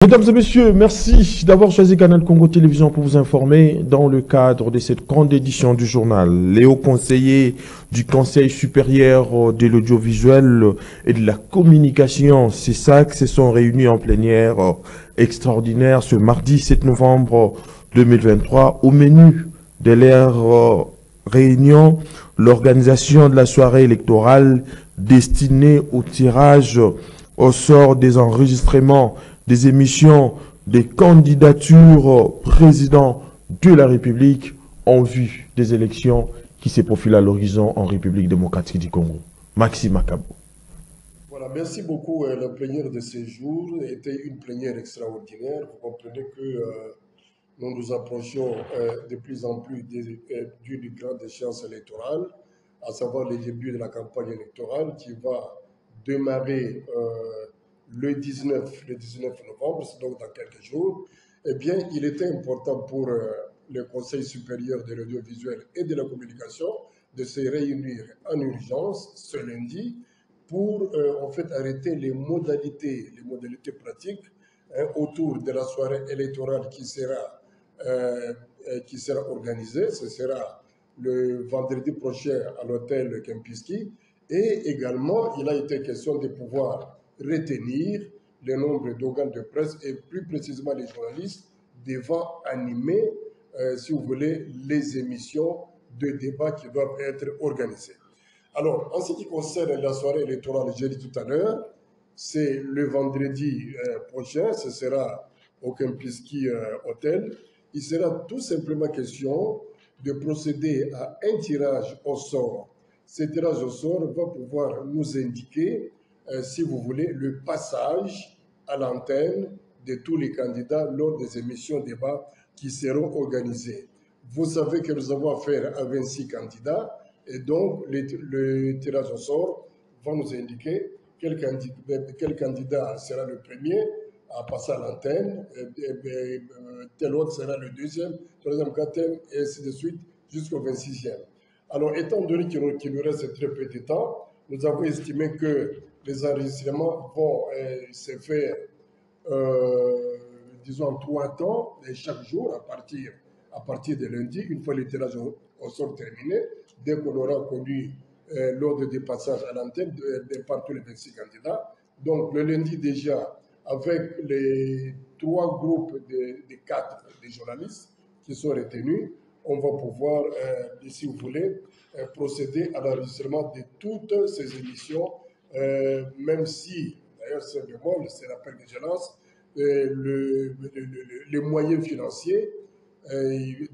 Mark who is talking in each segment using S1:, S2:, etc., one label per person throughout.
S1: Mesdames et messieurs, merci d'avoir choisi Canal Congo Télévision pour vous informer dans le cadre de cette grande édition du journal. Les hauts conseillers du Conseil supérieur de l'audiovisuel et de la communication, CESAC, se sont réunis en plénière extraordinaire ce mardi 7 novembre 2023. Au menu de leur réunion, l'organisation de la soirée électorale destinée au tirage au sort des enregistrements des émissions des candidatures président de la République en vue des élections qui se profilent à l'horizon en République démocratique du Congo. Maxime Makabo.
S2: Voilà, merci beaucoup. La plénière de ce jour était une plénière extraordinaire. Vous comprenez que nous nous approchons de plus en plus d'une grande échéance électorale, à savoir le début de la campagne électorale qui va démarrer le 19 novembre, c'est donc dans quelques jours. Eh bien, il était important pour le Conseil supérieur de l'audiovisuel et de la communication de se réunir en urgence ce lundi pour en fait arrêter les modalités pratiques autour de la soirée électorale qui sera organisée. Ce sera le vendredi prochain à l'hôtel Kempinski. Et également, il a été question de pouvoir retenir le nombre d'organes de presse et plus précisément les journalistes devant animer, si vous voulez, les émissions de débat qui doivent être organisées. Alors, en ce qui concerne la soirée électorale, j'ai dit tout à l'heure, c'est le vendredi prochain, ce sera au Kempinski Hotel. Il sera tout simplement question de procéder à un tirage au sort. Ce tirage au sort va pouvoir nous indiquer, si vous voulez, le passage à l'antenne de tous les candidats lors des émissions débat qui seront organisées. Vous savez que nous avons affaire à 26 candidats et donc le tirage au sort va nous indiquer quel candidat sera le premier à passer à l'antenne, tel autre sera le deuxième, troisième, quatrième, et ainsi de suite jusqu'au 26e. Alors, étant donné qu'il nous reste très peu de temps, nous avons estimé que les enregistrements vont se faire, disons, en 3 temps, chaque jour, à partir de lundi, une fois le tirage au sort terminé, dès qu'on aura connu l'ordre de passage à l'antenne par tous les 26 candidats. Donc, le lundi déjà, avec les 3 groupes de 4 des journalistes qui sont retenus, on va pouvoir, si vous voulez, procéder à l'enregistrement de toutes ces émissions, même si, d'ailleurs, c'est le monde, c'est l'appel que je lance, les moyens financiers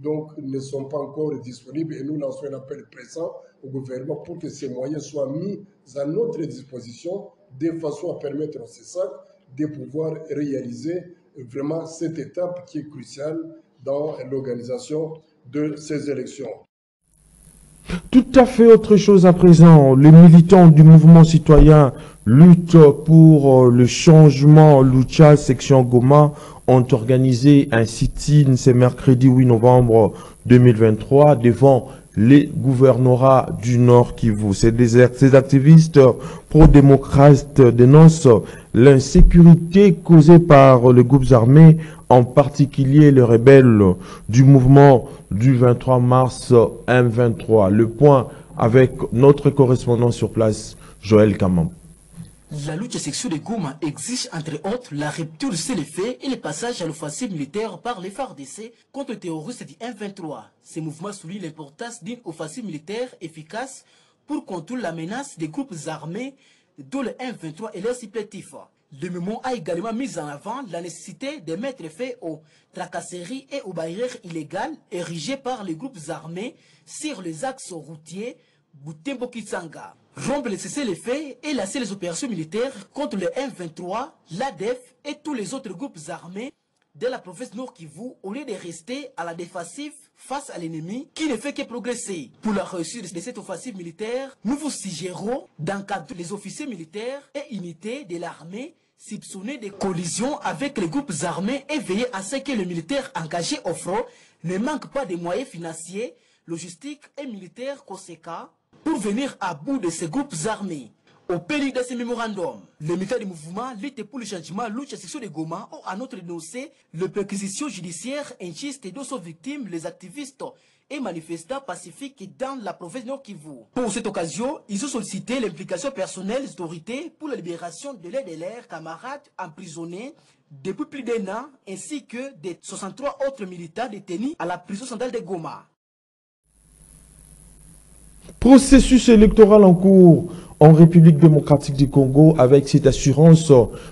S2: donc, ne sont pas encore disponibles et nous lançons un appel pressant au gouvernement pour que ces moyens soient mis à notre disposition de façon à permettre au CESAC de pouvoir réaliser vraiment cette étape qui est cruciale dans l'organisation de ces élections.
S1: Tout à fait autre chose à présent. Les militants du mouvement citoyen Lutte pour le changement, Lucha section Goma, ont organisé un sit-in ce mercredi 8 novembre 2023 devant les gouvernorats du Nord Kivu. Ces activistes pro-démocrates dénoncent l'insécurité causée par les groupes armés, en particulier les rebelles du mouvement du 23 mars M23. Le point avec notre correspondant sur place, Joël Kamam.
S3: La lutte section de Goma exige entre autres la rupture du cessez-le-feu et le passage à l'offensive militaire par les FARDC contre les terroristes du M23. Ces mouvements soulignent l'importance d'une offensive militaire efficace pour contrôler la menace des groupes armés dont le M23 et leurs supplétifs. Le mouvement a également mis en avant la nécessité de mettre fin aux tracasseries et aux barrières illégales érigées par les groupes armés sur les axes routiers Butembo-Kitsanga. Rompre le cessez-le-feu et lancer les opérations militaires contre le M23, l'ADF et tous les autres groupes armés de la province Nord Kivu au lieu de rester à la défensive face à l'ennemi qui ne fait que progresser. Pour la réussite de cette offensive militaire, nous vous suggérons d'encadrer les officiers militaires et unités de l'armée soupçonnés de collisions avec les groupes armés et veiller à ce que les militaires engagés au front ne manquent pas de moyens financiers, logistiques et militaires conséquents pour venir à bout de ces groupes armés. Au péril de ces mémorandums, les militants du mouvement Lutte pour le changement, Lucha section de Goma, ont à notre dénoncé le perquisition judiciaire injuste de ses victimes, les activistes et manifestants pacifiques dans la province Nord Kivu. Pour cette occasion, ils ont sollicité l'implication personnelle des autorités pour la libération de leurs camarades emprisonnés depuis plus d'1 an, ainsi que des 63 autres militants détenus à la prison centrale de Goma.
S1: Processus électoral en cours en République démocratique du Congo avec cette assurance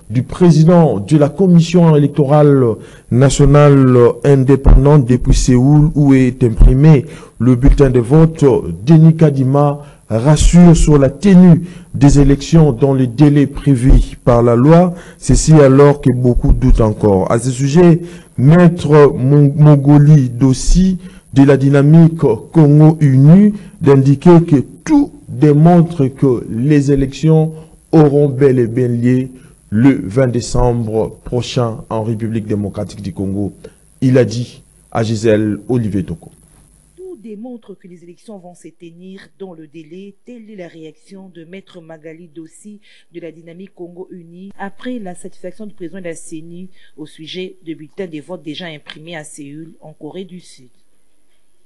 S1: du président de la commission électorale nationale indépendante depuis Séoul où est imprimé le bulletin de vote. Denis Kadima rassure sur la tenue des élections dans les délais prévus par la loi, ceci alors que beaucoup doutent encore. À ce sujet, Maître Mongoli Dossi de la dynamique Congo Uni d'indiquer que tout démontre que les élections auront bel et bien lieu le 20 décembre prochain en République démocratique du Congo. Il a dit à Gisèle Olivier Toko.
S4: Tout démontre que les élections vont se tenir dans le délai. Telle est la réaction de Maître Magali Dossi de la dynamique Congo Uni après la satisfaction du président de la CENI au sujet de bulletins de vote déjà imprimés à Séoul en Corée du Sud.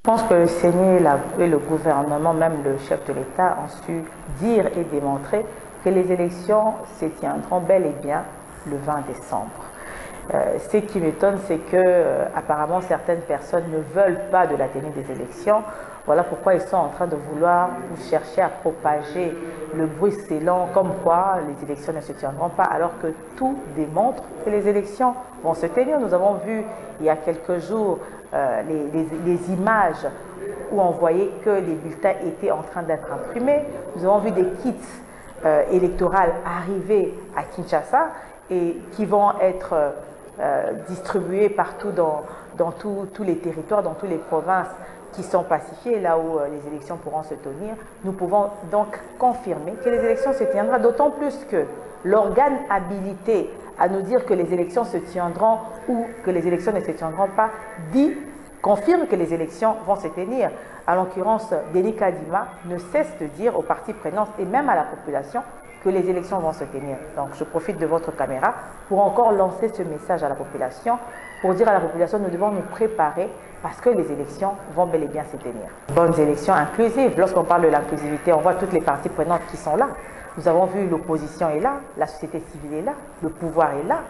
S5: Je pense que le CENI et le gouvernement, même le chef de l'État, ont su dire et démontrer que les élections se tiendront bel et bien le 20 décembre. Ce qui m'étonne, c'est que apparemment certaines personnes ne veulent pas de la tenue des élections. Voilà pourquoi ils sont en train de vouloir ou chercher à propager le bruxellant comme quoi les élections ne se tiendront pas, alors que tout démontre que les élections vont se tenir. Nous avons vu il y a quelques jours les images où on voyait que les bulletins étaient en train d'être imprimés. Nous avons vu des kits électoraux arriver à Kinshasa et qui vont être distribués partout dans tous les territoires, dans toutes les provinces qui sont pacifiées, là où les élections pourront se tenir. Nous pouvons donc confirmer que les élections se tiendront, d'autant plus que l'organe habilité à nous dire que les élections se tiendront ou que les élections ne se tiendront pas confirme que les élections vont se tenir. À l'occurrence, Denis Kadima ne cesse de dire aux parties prenantes et même à la population que les élections vont se tenir. Donc je profite de votre caméra pour encore lancer ce message à la population, pour dire à la population nous devons nous préparer parce que les élections vont bel et bien se tenir. Bonnes élections inclusives. Lorsqu'on parle de l'inclusivité, on voit toutes les parties prenantes qui sont là. Nous avons vu l'opposition est là, la société civile est là, le pouvoir est là.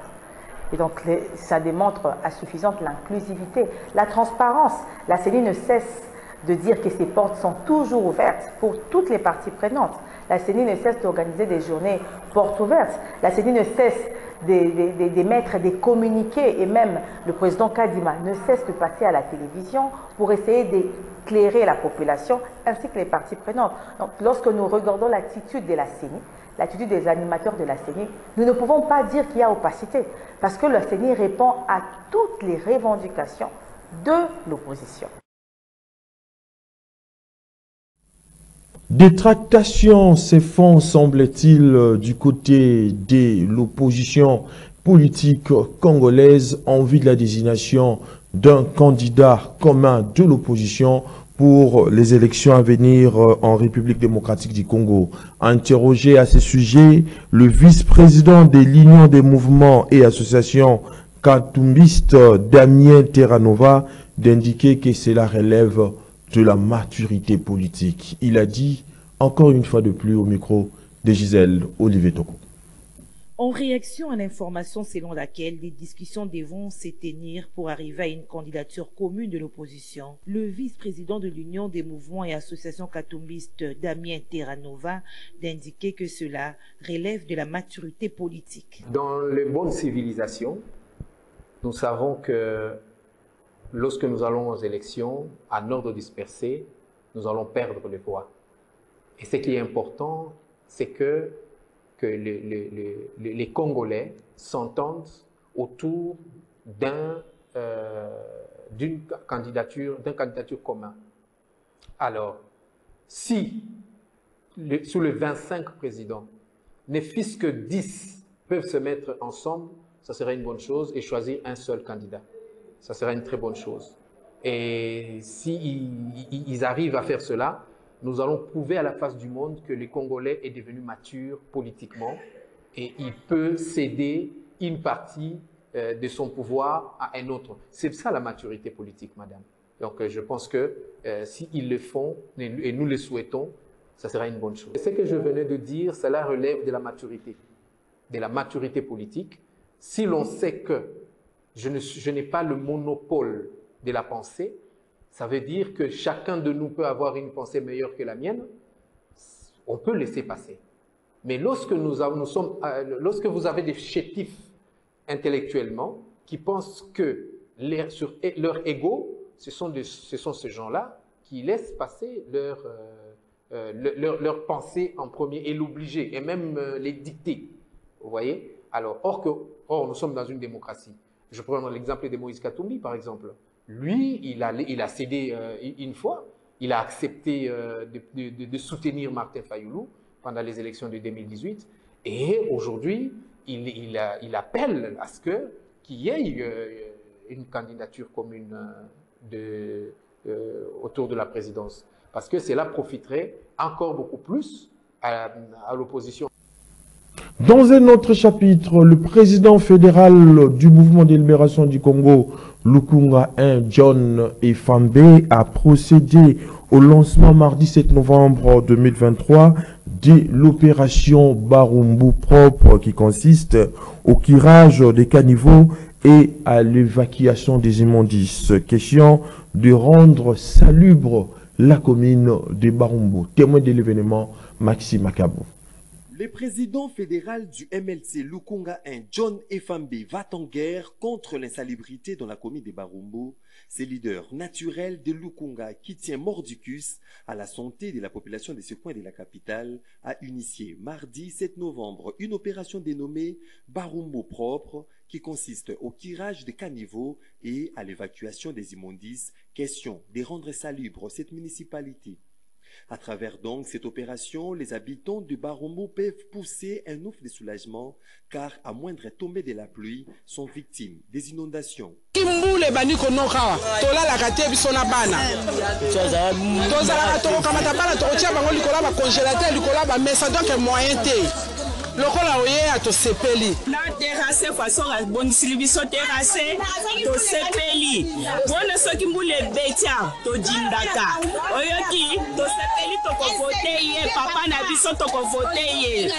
S5: Et donc, ça démontre à suffisance l'inclusivité, la transparence. La CENI ne cesse de dire que ses portes sont toujours ouvertes pour toutes les parties prenantes. La CENI ne cesse d'organiser des journées portes ouvertes. La CENI ne cesse d'émettre des communiqués et même le président Kadima ne cesse de passer à la télévision pour essayer d'éclairer la population ainsi que les parties prenantes. Donc, lorsque nous regardons l'attitude de la CENI, l'attitude des animateurs de la CENI, nous ne pouvons pas dire qu'il y a opacité parce que la CENI répond à toutes les revendications de l'opposition.
S1: Des tractations se font, semble-t-il, du côté de l'opposition politique congolaise en vue de la désignation d'un candidat commun de l'opposition pour les élections à venir en République démocratique du Congo. Interrogé à ce sujet, le vice-président de l'Union des mouvements et associations katumbistes, Damien Terranova, d'indiquer que cela relève de la maturité politique. Il a dit, encore une fois de plus au micro de Gisèle Olivier Toko.
S4: En réaction à l'information selon laquelle des discussions devront se tenir pour arriver à une candidature commune de l'opposition, le vice-président de l'Union des mouvements et associations katumbistes, Damien Terranova, d'indiquer que cela relève de la maturité politique.
S6: Dans les bonnes civilisations, nous savons que lorsque nous allons aux élections, en ordre dispersé, nous allons perdre les voix. Et ce qui est important, c'est que les Congolais s'entendent autour d'une candidature commune. Alors, si sous les 25 présidents, ne fût-ce que 10 peuvent se mettre ensemble, ça serait une bonne chose, et choisir un seul candidat. Ça serait une très bonne chose. Et s'ils arrivent à faire cela, nous allons prouver à la face du monde que le Congolais est devenu mature politiquement et il peut céder une partie de son pouvoir à un autre. C'est ça la maturité politique, madame. Donc je pense que s'ils le font, et nous le souhaitons, ça sera une bonne chose. Ce que je venais de dire, cela relève de la maturité politique. Si l'on sait que je n'ai pas le monopole de la pensée, ça veut dire que chacun de nous peut avoir une pensée meilleure que la mienne, on peut laisser passer. Mais lorsque lorsque vous avez des chétifs intellectuellement qui pensent que sur leur ego, ce sont ces gens-là qui laissent passer leur pensée en premier et l'obliger, et même les dicter. Vous voyez? Alors, or, nous sommes dans une démocratie. Je prends l'exemple de Moïse Katumbi, par exemple. Lui, il a cédé une fois, il a accepté de soutenir Martin Fayoulou pendant les élections de 2018, et aujourd'hui, il appelle à ce qu'il y ait une candidature commune autour de la présidence, parce que cela profiterait encore beaucoup plus à l'opposition.
S1: Dans un autre chapitre, le président fédéral du mouvement de libération du Congo, Lukunga 1, John Efambe, a procédé au lancement mardi 7 novembre 2023 de l'opération Barumbu propre qui consiste au curage des caniveaux et à l'évacuation des immondices. Question de rendre salubre la commune de Barumbu. Témoin de l'événement, Maxime Makabou.
S7: Le président fédéral du MLC Lukunga 1, John Efambe, va en guerre contre l'insalubrité dans la commune de Barumbu. C'est leader naturel de Lukunga qui tient mordicus à la santé de la population de ce coin de la capitale a initié mardi 7 novembre une opération dénommée Barumbu propre qui consiste au curage des caniveaux et à l'évacuation des immondices. Question de rendre salubre cette municipalité. À travers donc cette opération, les habitants du Barumbu peuvent pousser un ouf de soulagement car à moindre tombée de la pluie sont victimes des inondations.
S8: lokola oye atosepeli na terrasse façon abongisili biso terrasse tosepeli bona soki mbula ebetia todindaka oyoki tosepeli tokovote ye papa na biso tokovote ye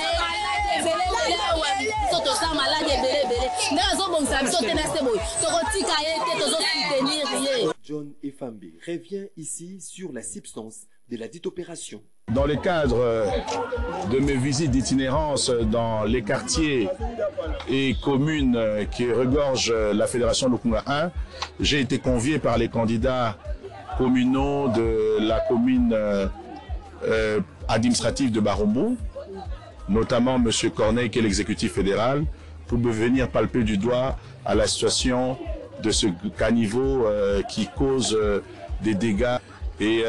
S7: John Efambe revient ici sur la substance de la dite opération.
S9: Dans le cadre de mes visites d'itinérance dans les quartiers et communes qui regorgent la Fédération Lukunga 1, j'ai été convié par les candidats communaux de la commune administrative de Barumbu, notamment M. Corneille qui est l'exécutif fédéral, pour venir palper du doigt à la situation de ce caniveau qui cause des dégâts. Et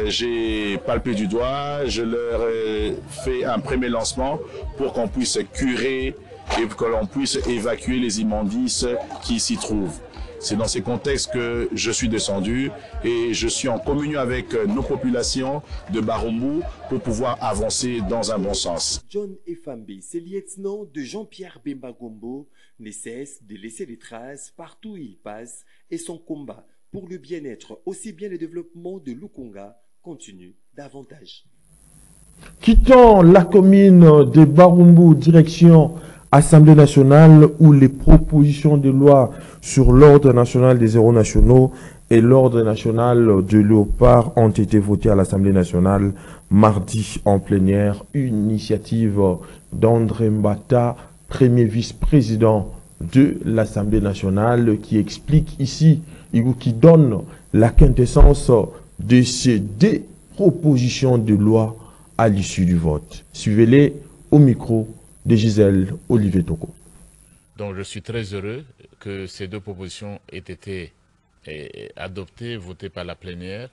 S9: j'ai palpé du doigt, je leur ai fait un premier lancement pour qu'on puisse curer et que l'on puisse évacuer les immondices qui s'y trouvent. C'est dans ces contextes que je suis descendu et je suis en communion avec nos populations de Barumbu pour pouvoir avancer dans un bon sens.
S7: John Efambe, ce lieutenant de Jean-Pierre Bemba Gombo, ne cesse de laisser des traces partout où il passe et son combat pour le bien-être, aussi bien le développement de Lukunga, continue davantage.
S1: Quittant la commune de Barumbu, direction Assemblée nationale, où les propositions de loi sur l'ordre national des héros nationaux et l'ordre national de Léopard ont été votées à l'Assemblée nationale mardi en plénière. Une initiative d'André Mbata, premier vice-président de l'Assemblée nationale, qui explique ici ou qui donne la quintessence de ces deux propositions de loi à l'issue du vote. Suivez-les au micro de Gisèle Olivier Toko.
S10: Donc je suis très heureux que ces deux propositions aient été adoptées, votées par la plénière.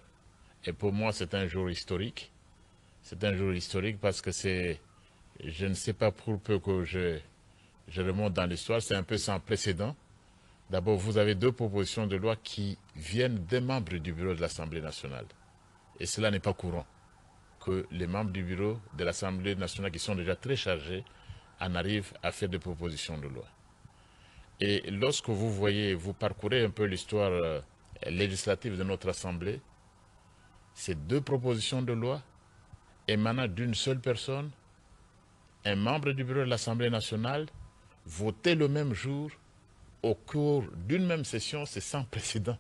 S10: Et pour moi, c'est un jour historique. C'est un jour historique parce que c'est, je ne sais pas pour peu que je remonte dans l'histoire, c'est un peu sans précédent. D'abord, vous avez deux propositions de loi qui viennent des membres du bureau de l'Assemblée nationale. Et cela n'est pas courant. que les membres du bureau de l'Assemblée nationale, qui sont déjà très chargés, en arrivent à faire des propositions de loi. Et lorsque vous parcourez un peu l'histoire législative de notre Assemblée, ces deux propositions de loi émanant d'une seule personne, un membre du bureau de l'Assemblée nationale, voté le même jour, au cours d'une même session, c'est sans précédent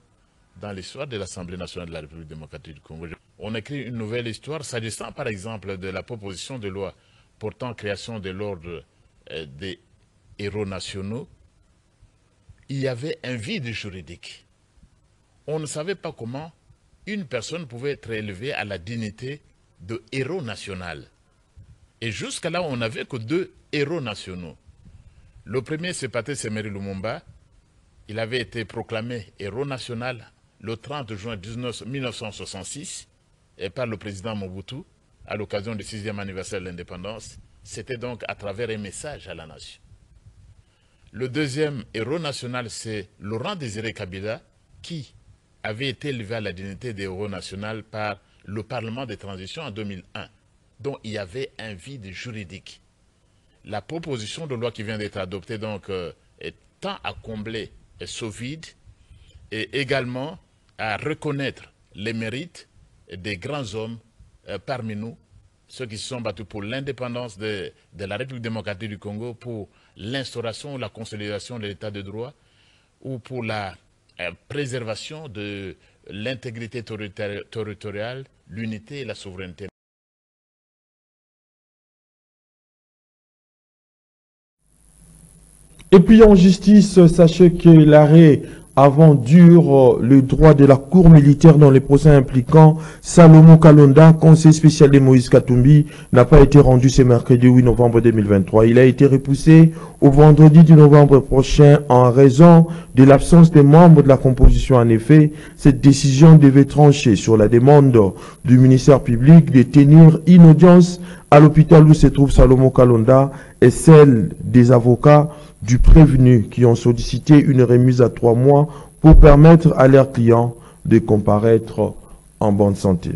S10: dans l'histoire de l'Assemblée nationale de la République démocratique du Congo. On écrit une nouvelle histoire, s'agissant par exemple de la proposition de loi portant création de l'ordre des héros nationaux. Il y avait un vide juridique. On ne savait pas comment une personne pouvait être élevée à la dignité de héros national. Et jusqu'à là, on n'avait que deux héros nationaux. Le premier, c'est Patrice Emery Lumumba. Il avait été proclamé héros national le 30 juin 1966 par le président Mobutu à l'occasion du 6e anniversaire de l'indépendance. C'était donc à travers un message à la nation. Le deuxième héros national, c'est Laurent Désiré Kabila, qui avait été élevé à la dignité d'héros national par le Parlement de transition en 2001, dont il y avait un vide juridique. La proposition de loi qui vient d'être adoptée donc tend à combler ce vide et également à reconnaître les mérites des grands hommes parmi nous, ceux qui se sont battus pour l'indépendance de la République démocratique du Congo, pour l'instauration ou la consolidation de l'état de droit, ou pour la préservation de l'intégrité territoriale, l'unité et la souveraineté.
S1: Et puis en justice, sachez que l'arrêt avant dure le droit de la Cour militaire dans les procès impliquant Salomon Kalonda, conseiller spécial de Moïse Katumbi, n'a pas été rendu ce mercredi 8 novembre 2023. Il a été repoussé au vendredi du novembre prochain en raison de l'absence des membres de la composition. En effet, cette décision devait trancher sur la demande du ministère public de tenir une audience à l'hôpital où se trouve Salomon Kalonda et celle des avocats du prévenu qui ont sollicité une remise à 3 mois pour permettre à leurs clients de comparaître en bonne santé.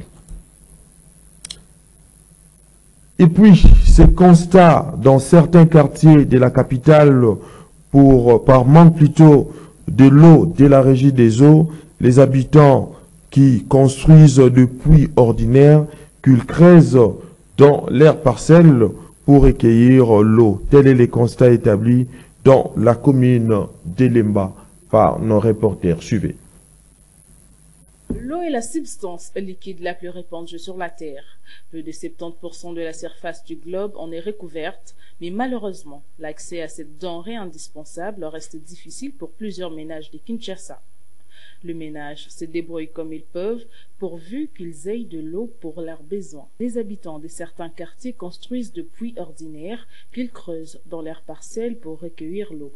S1: Et puis, ces constats dans certains quartiers de la capitale par manque plutôt de l'eau de la régie des eaux, les habitants qui construisent des puits ordinaires qu'ils creusent dans leurs parcelles pour recueillir l'eau. Tel est le constat établi dans la commune d'Elemba par nos reporters. Suivez.
S11: L'eau est la substance liquide la plus répandue sur la Terre. Plus de 70% de la surface du globe en est recouverte, mais malheureusement, l'accès à cette denrée indispensable reste difficile pour plusieurs ménages de Kinshasa. Le ménage se débrouille comme ils peuvent, pourvu qu'ils aient de l'eau pour leurs besoins. Les habitants de certains quartiers construisent de puits ordinaires qu'ils creusent dans leurs parcelles pour recueillir l'eau.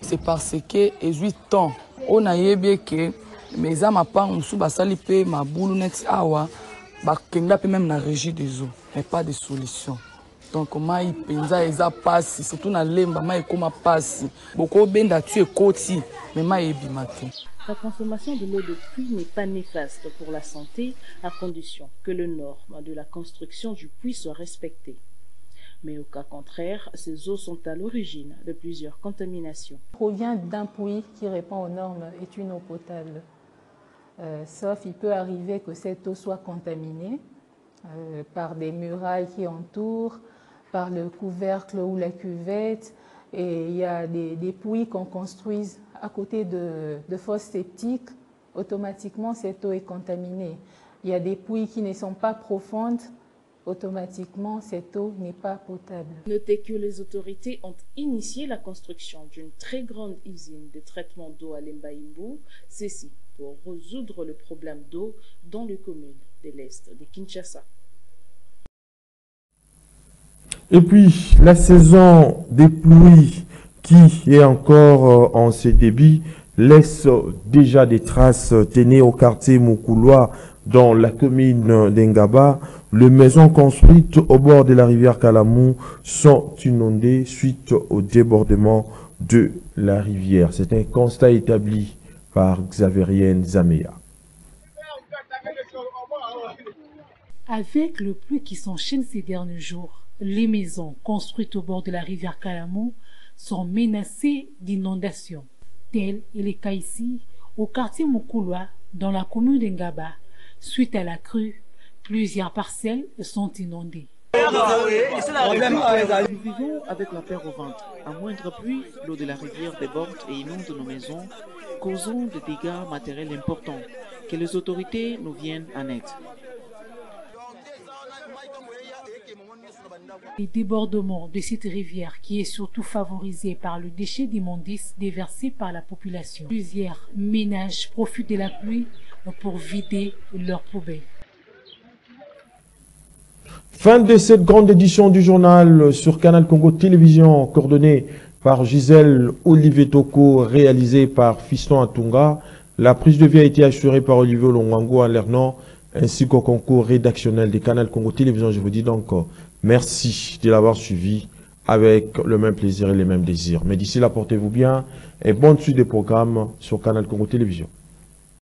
S12: C'est parce que 18 ans on a yébé que mes amis pas sous basali pe ma boulou net awa ba kenga pe même na régie des eaux mais pas de solution. Donc mai penza eza passe surtout na lemba mai koma passe boko benda tu ekoti mais mai ebimate.
S11: La consommation de l'eau de puits n'est pas néfaste pour la santé à condition que les normes de la construction du puits soient respectées. Mais au cas contraire, ces eaux sont à l'origine de plusieurs contaminations.
S13: Provient d'un puits qui répond aux normes est une eau potable. Sauf il peut arriver que cette eau soit contaminée par des murailles qui entourent, par le couvercle ou la cuvette. Et il y a des puits qu'on construise à côté de fosses septiques. Automatiquement, cette eau est contaminée. Il y a des puits qui ne sont pas profondes. Automatiquement, cette eau n'est pas potable.
S11: Notez que les autorités ont initié la construction d'une très grande usine de traitement d'eau à Lemba-Imbu, ceci pour résoudre le problème d'eau dans les communes de l'Est de Kinshasa.
S1: Et puis, la saison des pluies qui est encore en ses débuts laissent déjà des traces tenues au quartier Mukuluwa dans la commune d'Engaba. Les maisons construites au bord de la rivière Kalamou sont inondées suite au débordement de la rivière. C'est un constat établi par Xaverienne Zamea.
S14: Avec le pluie qui s'enchaîne ces derniers jours, les maisons construites au bord de la rivière Kalamou sont menacées d'inondations. Tel est le cas ici, au quartier Mukuluwa, dans la commune d'Engaba. Suite à la crue, plusieurs parcelles sont inondées.
S4: Nous vivons avec la peur au ventre. À moindre pluie, l'eau de la rivière déborde et inonde nos maisons, causant des dégâts matériels importants. Que les autorités nous viennent en aide.
S14: Les débordements de cette rivière qui est surtout favorisée par le déchet d'immondices déversé par la population. Plusieurs ménages profitent de la pluie pour vider leurs poubelles.
S1: Fin de cette grande édition du journal sur Canal Congo Télévision, coordonnée par Gisèle Olivier Toko, réalisée par Fiston Atunga. La prise de vie a été assurée par Olivier Longwango à Lernon, ainsi qu'au concours rédactionnel de Canal Congo Télévision. Je vous dis donc merci de l'avoir suivi avec le même plaisir et les mêmes désirs. Mais d'ici là, portez-vous bien et bonne suite des programmes sur Canal Congo Télévision.